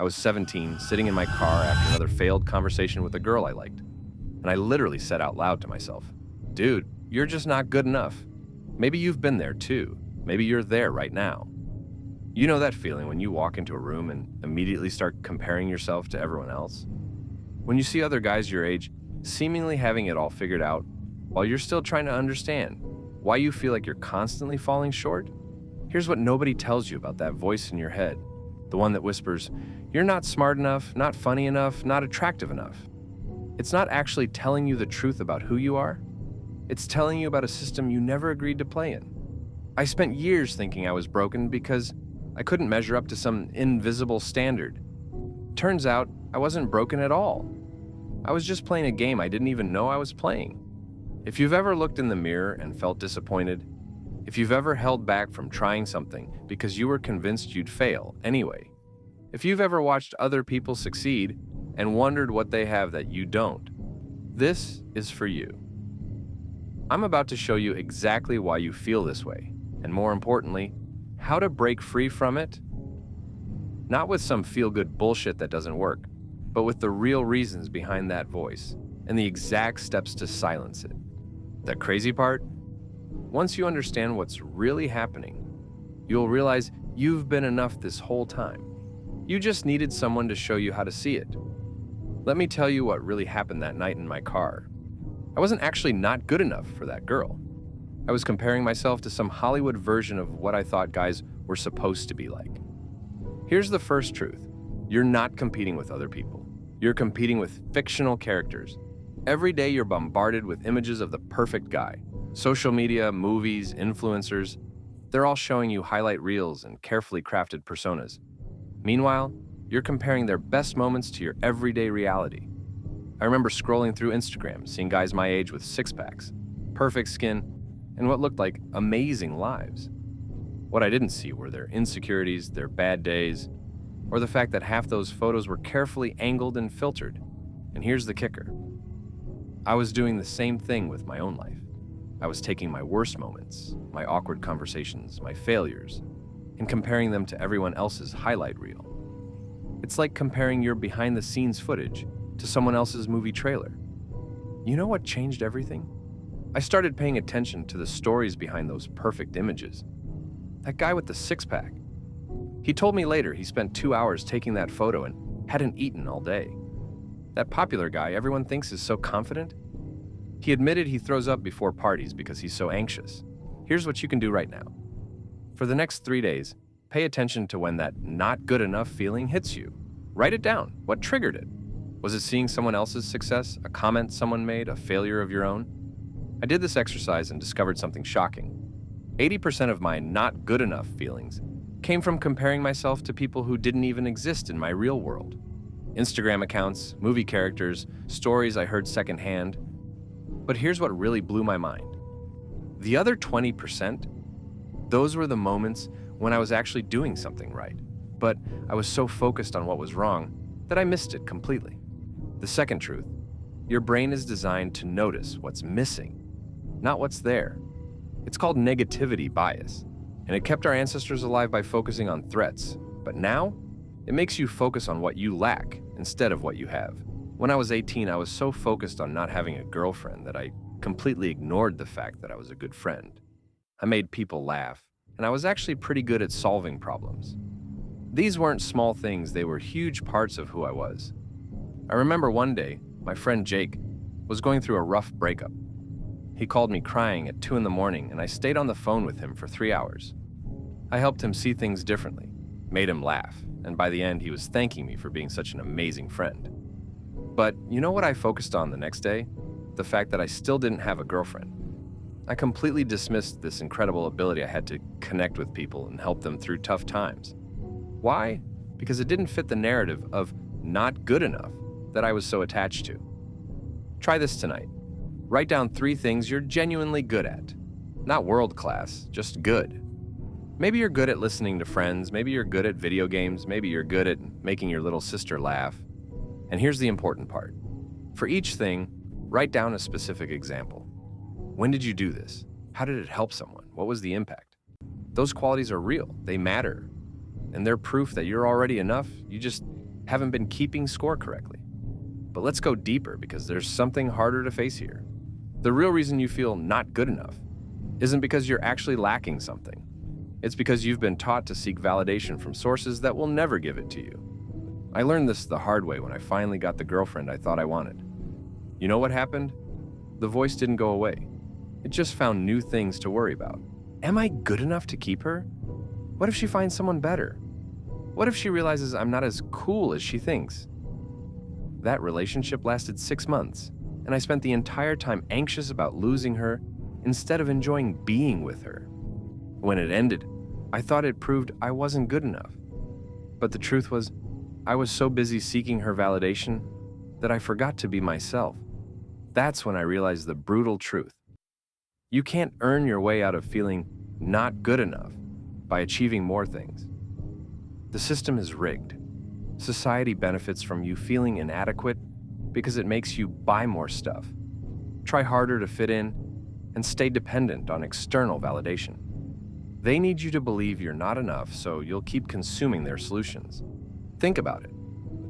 I was 17, sitting in my car after another failed conversation with a girl I liked. And I literally said out loud to myself, "Dude, you're just not good enough." Maybe you've been there too. Maybe you're there right now. You know that feeling when you walk into a room and immediately start comparing yourself to everyone else? When you see other guys your age seemingly having it all figured out while you're still trying to understand why you feel like you're constantly falling short? Here's what nobody tells you about that voice in your head, the one that whispers, "You're not smart enough, not funny enough, not attractive enough." It's not actually telling you the truth about who you are. It's telling you about a system you never agreed to play in. I spent years thinking I was broken because I couldn't measure up to some invisible standard. Turns out I wasn't broken at all. I was just playing a game I didn't even know I was playing. If you've ever looked in the mirror and felt disappointed, if you've ever held back from trying something because you were convinced you'd fail anyway, if you've ever watched other people succeed and wondered what they have that you don't, this is for you. I'm about to show you exactly why you feel this way, and more importantly, how to break free from it. Not with some feel-good bullshit that doesn't work, but with the real reasons behind that voice and the exact steps to silence it. The crazy part? Once you understand what's really happening, you'll realize you've been enough this whole time. You just needed someone to show you how to see it. Let me tell you what really happened that night in my car. I wasn't actually not good enough for that girl. I was comparing myself to some Hollywood version of what I thought guys were supposed to be like. Here's the first truth. You're not competing with other people. You're competing with fictional characters. Every day you're bombarded with images of the perfect guy. Social media, movies, influencers, they're all showing you highlight reels and carefully crafted personas. Meanwhile, you're comparing their best moments to your everyday reality. I remember scrolling through Instagram, seeing guys my age with six-packs, perfect skin, and what looked like amazing lives. What I didn't see were their insecurities, their bad days, or the fact that half those photos were carefully angled and filtered. And here's the kicker. I was doing the same thing with my own life. I was taking my worst moments, my awkward conversations, my failures, and comparing them to everyone else's highlight reel. It's like comparing your behind-the-scenes footage to someone else's movie trailer. You know what changed everything? I started paying attention to the stories behind those perfect images. That guy with the six-pack. He told me later he spent 2 hours taking that photo and hadn't eaten all day. That popular guy everyone thinks is so confident. He admitted he throws up before parties because he's so anxious. Here's what you can do right now. For the next 3 days, pay attention to when that not good enough feeling hits you. Write it down. What triggered it? Was it seeing someone else's success, a comment someone made, a failure of your own? I did this exercise and discovered something shocking. 80% of my not good enough feelings came from comparing myself to people who didn't even exist in my real world. Instagram accounts, movie characters, stories I heard secondhand. But here's what really blew my mind. The other 20%, those were the moments when I was actually doing something right. But I was so focused on what was wrong that I missed it completely. The second truth, your brain is designed to notice what's missing, not what's there. It's called negativity bias, and it kept our ancestors alive by focusing on threats. But now, it makes you focus on what you lack instead of what you have. When I was 18, I was so focused on not having a girlfriend that I completely ignored the fact that I was a good friend. I made people laugh, and I was actually pretty good at solving problems. These weren't small things, they were huge parts of who I was. I remember one day, my friend Jake was going through a rough breakup. He called me crying at 2 in the morning, and I stayed on the phone with him for 3 hours. I helped him see things differently, made him laugh, and by the end, he was thanking me for being such an amazing friend. But you know what I focused on the next day? The fact that I still didn't have a girlfriend. I completely dismissed this incredible ability I had to connect with people and help them through tough times. Why? Because it didn't fit the narrative of not good enough that I was so attached to. Try this tonight. Write down 3 things you're genuinely good at. Not world class, just good. Maybe you're good at listening to friends, maybe you're good at video games, maybe you're good at making your little sister laugh. And here's the important part. For each thing, write down a specific example. When did you do this? How did it help someone? What was the impact? Those qualities are real, they matter. And they're proof that you're already enough, you just haven't been keeping score correctly. But let's go deeper because there's something harder to face here. The real reason you feel not good enough isn't because you're actually lacking something. It's because you've been taught to seek validation from sources that will never give it to you. I learned this the hard way when I finally got the girlfriend I thought I wanted. You know what happened? The voice didn't go away. It just found new things to worry about. Am I good enough to keep her? What if she finds someone better? What if she realizes I'm not as cool as she thinks? That relationship lasted 6 months, and I spent the entire time anxious about losing her instead of enjoying being with her. When it ended, I thought it proved I wasn't good enough. But the truth was, I was so busy seeking her validation that I forgot to be myself. That's when I realized the brutal truth. You can't earn your way out of feeling not good enough by achieving more things. The system is rigged. Society benefits from you feeling inadequate because it makes you buy more stuff, try harder to fit in, and stay dependent on external validation. They need you to believe you're not enough, so you'll keep consuming their solutions. Think about it.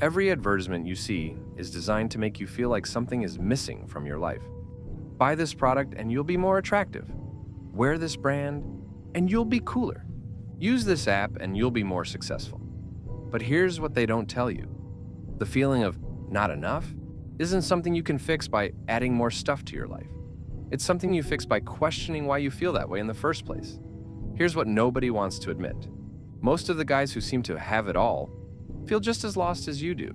Every advertisement you see is designed to make you feel like something is missing from your life. Buy this product and you'll be more attractive. Wear this brand and you'll be cooler. Use this app and you'll be more successful. But here's what they don't tell you. The feeling of not enough isn't something you can fix by adding more stuff to your life. It's something you fix by questioning why you feel that way in the first place. Here's what nobody wants to admit. Most of the guys who seem to have it all feel just as lost as you do.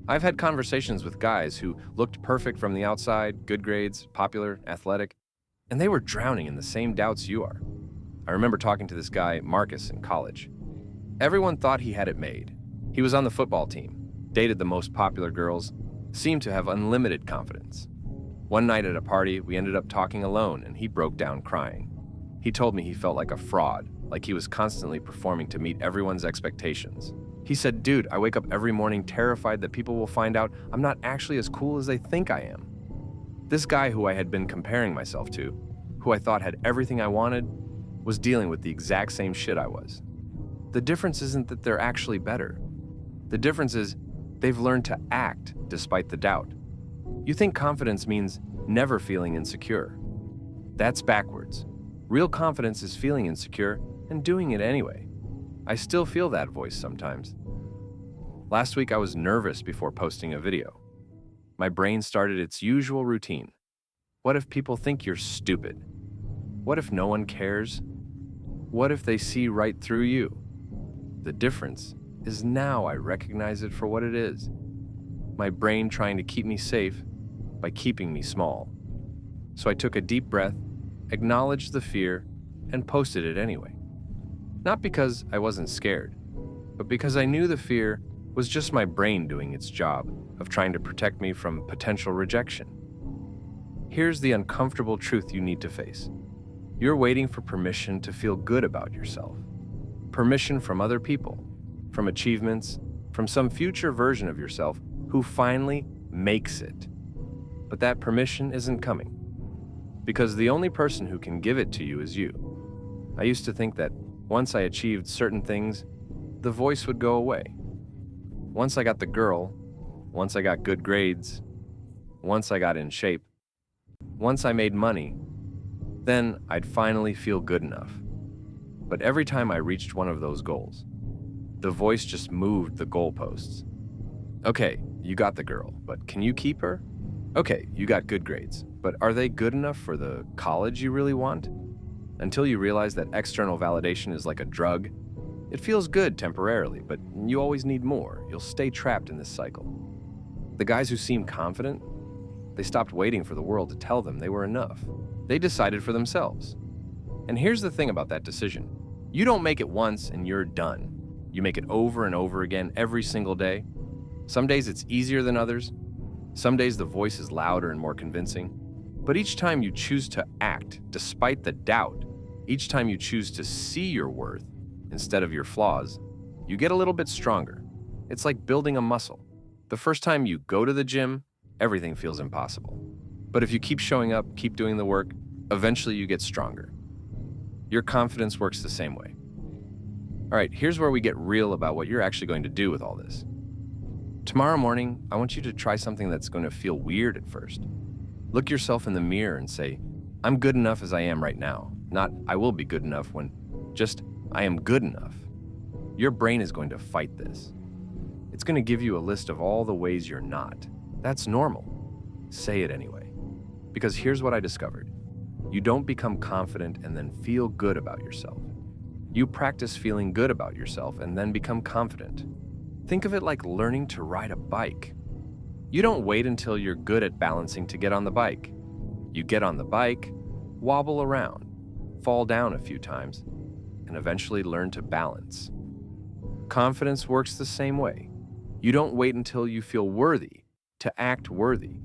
I've had conversations with guys who looked perfect from the outside, good grades, popular, athletic, and they were drowning in the same doubts you are. I remember talking to this guy, Marcus, in college. Everyone thought he had it made. He was on the football team, dated the most popular girls, seemed to have unlimited confidence. One night at a party, we ended up talking alone, and he broke down crying. He told me he felt like a fraud, like he was constantly performing to meet everyone's expectations. He said, "Dude, I wake up every morning terrified that people will find out I'm not actually as cool as they think I am." This guy who I had been comparing myself to, who I thought had everything I wanted, was dealing with the exact same shit I was. The difference isn't that they're actually better. The difference is they've learned to act despite the doubt. You think confidence means never feeling insecure. That's backwards. Real confidence is feeling insecure and doing it anyway. I still feel that voice sometimes. Last week I was nervous before posting a video. My brain started its usual routine. What if people think you're stupid? What if no one cares? What if they see right through you? The difference is now I recognize it for what it is. My brain trying to keep me safe by keeping me small. So I took a deep breath, acknowledged the fear, and posted it anyway. Not because I wasn't scared, but because I knew the fear was just my brain doing its job of trying to protect me from potential rejection. Here's the uncomfortable truth you need to face. You're waiting for permission to feel good about yourself. Permission from other people, from achievements, from some future version of yourself who finally makes it. But that permission isn't coming, because the only person who can give it to you is you. I used to think that once I achieved certain things, the voice would go away. Once I got the girl, once I got good grades, once I got in shape, once I made money, then I'd finally feel good enough. But every time I reached one of those goals, the voice just moved the goalposts. Okay, you got the girl, but can you keep her? Okay, you got good grades, but are they good enough for the college you really want? Until you realize that external validation is like a drug, it feels good temporarily, but you always need more. You'll stay trapped in this cycle. The guys who seem confident, they stopped waiting for the world to tell them they were enough. They decided for themselves. And here's the thing about that decision. You don't make it once and you're done. You make it over and over again every single day. Some days it's easier than others. Some days the voice is louder and more convincing. But each time you choose to act despite the doubt, each time you choose to see your worth instead of your flaws, you get a little bit stronger. It's like building a muscle. The first time you go to the gym, everything feels impossible. But if you keep showing up, keep doing the work, eventually you get stronger. Your confidence works the same way. All right, here's where we get real about what you're actually going to do with all this. Tomorrow morning, I want you to try something that's going to feel weird at first. Look yourself in the mirror and say, I'm good enough as I am right now. Not, I will be good enough when, just, I am good enough. Your brain is going to fight this. It's going to give you a list of all the ways you're not. That's normal. Say it anyway. Because here's what I discovered. You don't become confident and then feel good about yourself. You practice feeling good about yourself and then become confident. Think of it like learning to ride a bike. You don't wait until you're good at balancing to get on the bike. You get on the bike, wobble around, fall down a few times, and eventually learn to balance. Confidence works the same way. You don't wait until you feel worthy to act worthy.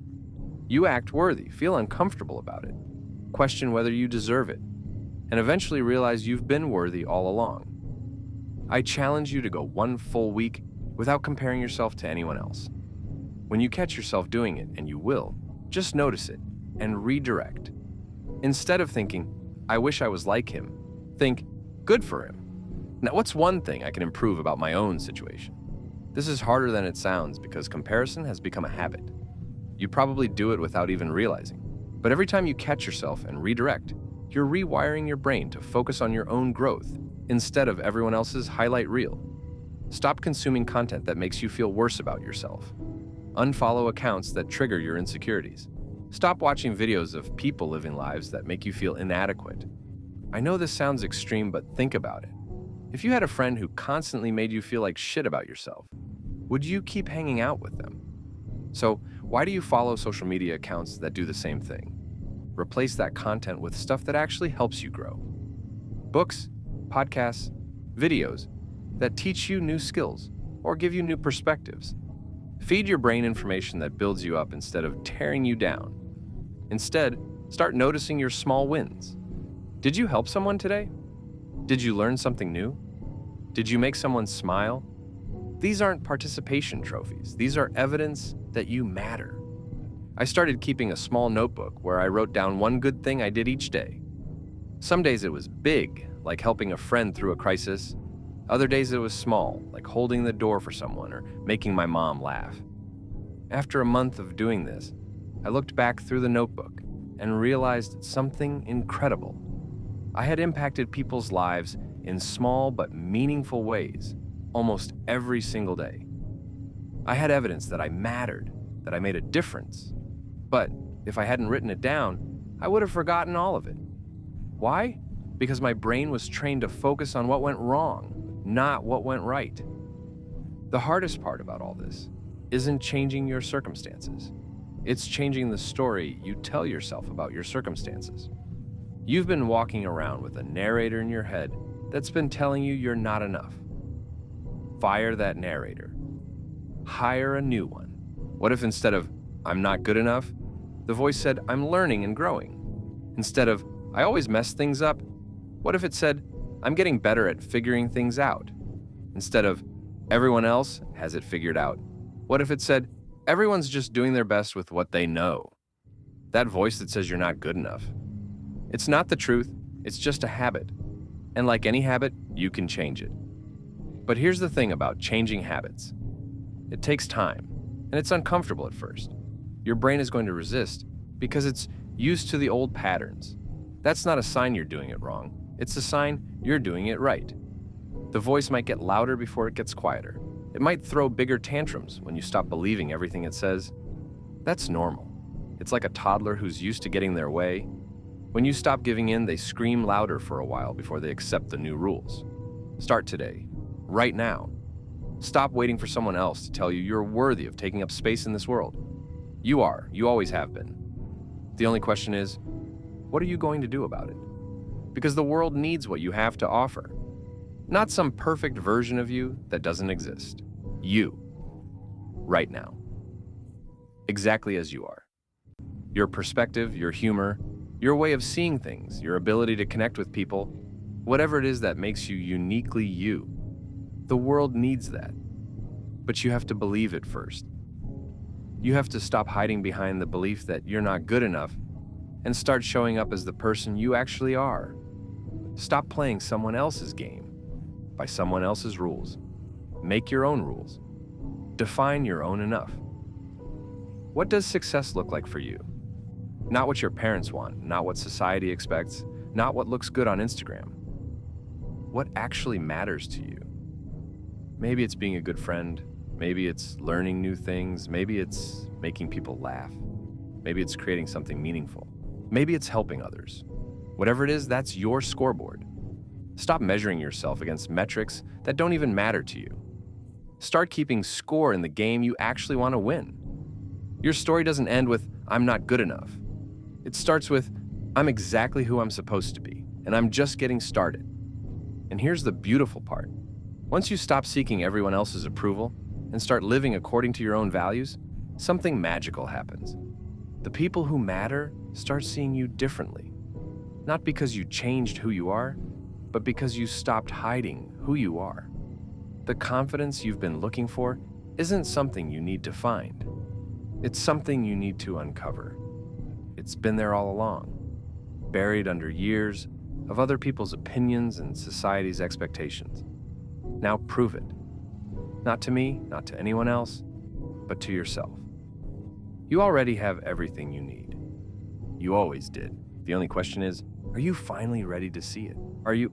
You act worthy, feel uncomfortable about it, question whether you deserve it, and eventually realize you've been worthy all along. I challenge you to go one full week without comparing yourself to anyone else. When you catch yourself doing it, and you will, just notice it and redirect. Instead of thinking, I wish I was like him, think, good for him. Now, what's one thing I can improve about my own situation? This is harder than it sounds because comparison has become a habit. You probably do it without even realizing. But every time you catch yourself and redirect, you're rewiring your brain to focus on your own growth instead of everyone else's highlight reel. Stop consuming content that makes you feel worse about yourself. Unfollow accounts that trigger your insecurities. Stop watching videos of people living lives that make you feel inadequate. I know this sounds extreme, but think about it. If you had a friend who constantly made you feel like shit about yourself, would you keep hanging out with them? So, why do you follow social media accounts that do the same thing? Replace that content with stuff that actually helps you grow. Books, podcasts, videos that teach you new skills or give you new perspectives. Feed your brain information that builds you up instead of tearing you down. Instead, start noticing your small wins. Did you help someone today? Did you learn something new? Did you make someone smile? These aren't participation trophies. These are evidence that you matter. I started keeping a small notebook where I wrote down one good thing I did each day. Some days it was big, like helping a friend through a crisis. Other days it was small, like holding the door for someone or making my mom laugh. After a month of doing this, I looked back through the notebook and realized something incredible. I had impacted people's lives in small but meaningful ways almost every single day. I had evidence that I mattered, that I made a difference. But if I hadn't written it down, I would have forgotten all of it. Why? Because my brain was trained to focus on what went wrong, not what went right. The hardest part about all this isn't changing your circumstances. It's changing the story you tell yourself about your circumstances. You've been walking around with a narrator in your head that's been telling you you're not enough. Fire that narrator. Hire a new one. What if instead of, I'm not good enough, the voice said, I'm learning and growing? Instead of, I always mess things up, what if it said, I'm getting better at figuring things out? Instead of, everyone else has it figured out, what if it said, everyone's just doing their best with what they know? That voice that says you're not good enough. It's not the truth, it's just a habit. And like any habit, you can change it. But here's the thing about changing habits. It takes time, and it's uncomfortable at first. Your brain is going to resist because it's used to the old patterns. That's not a sign you're doing it wrong. It's a sign you're doing it right. The voice might get louder before it gets quieter. It might throw bigger tantrums when you stop believing everything it says. That's normal. It's like a toddler who's used to getting their way. When you stop giving in, they scream louder for a while before they accept the new rules. Start today, right now. Stop waiting for someone else to tell you you're worthy of taking up space in this world. You are. You always have been. The only question is, what are you going to do about it? Because the world needs what you have to offer. Not some perfect version of you that doesn't exist. You. Right now. Exactly as you are. Your perspective, your humor, your way of seeing things, your ability to connect with people, whatever it is that makes you uniquely you. The world needs that. But you have to believe it first. You have to stop hiding behind the belief that you're not good enough and start showing up as the person you actually are. Stop playing someone else's game by someone else's rules. Make your own rules. define your own enough. What does success look like for you? Not what your parents want, not what society expects, not what looks good on Instagram. What actually matters to you? Maybe it's being a good friend. Maybe it's learning new things. Maybe it's making people laugh. Maybe it's creating something meaningful. Maybe it's helping others. Whatever it is, that's your scoreboard. Stop measuring yourself against metrics that don't even matter to you. Start keeping score in the game you actually want to win. Your story doesn't end with, "I'm not good enough." It starts with, "I'm exactly who I'm supposed to be, and I'm just getting started." And here's the beautiful part. Once you stop seeking everyone else's approval and start living according to your own values, something magical happens. The people who matter start seeing you differently. Not because you changed who you are, but because you stopped hiding who you are. The confidence you've been looking for isn't something you need to find. It's something you need to uncover. It's been there all along, buried under years of other people's opinions and society's expectations. Now prove it. Not to me, not to anyone else, but to yourself. You already have everything you need. You always did. The only question is, are you finally ready to see it? Are you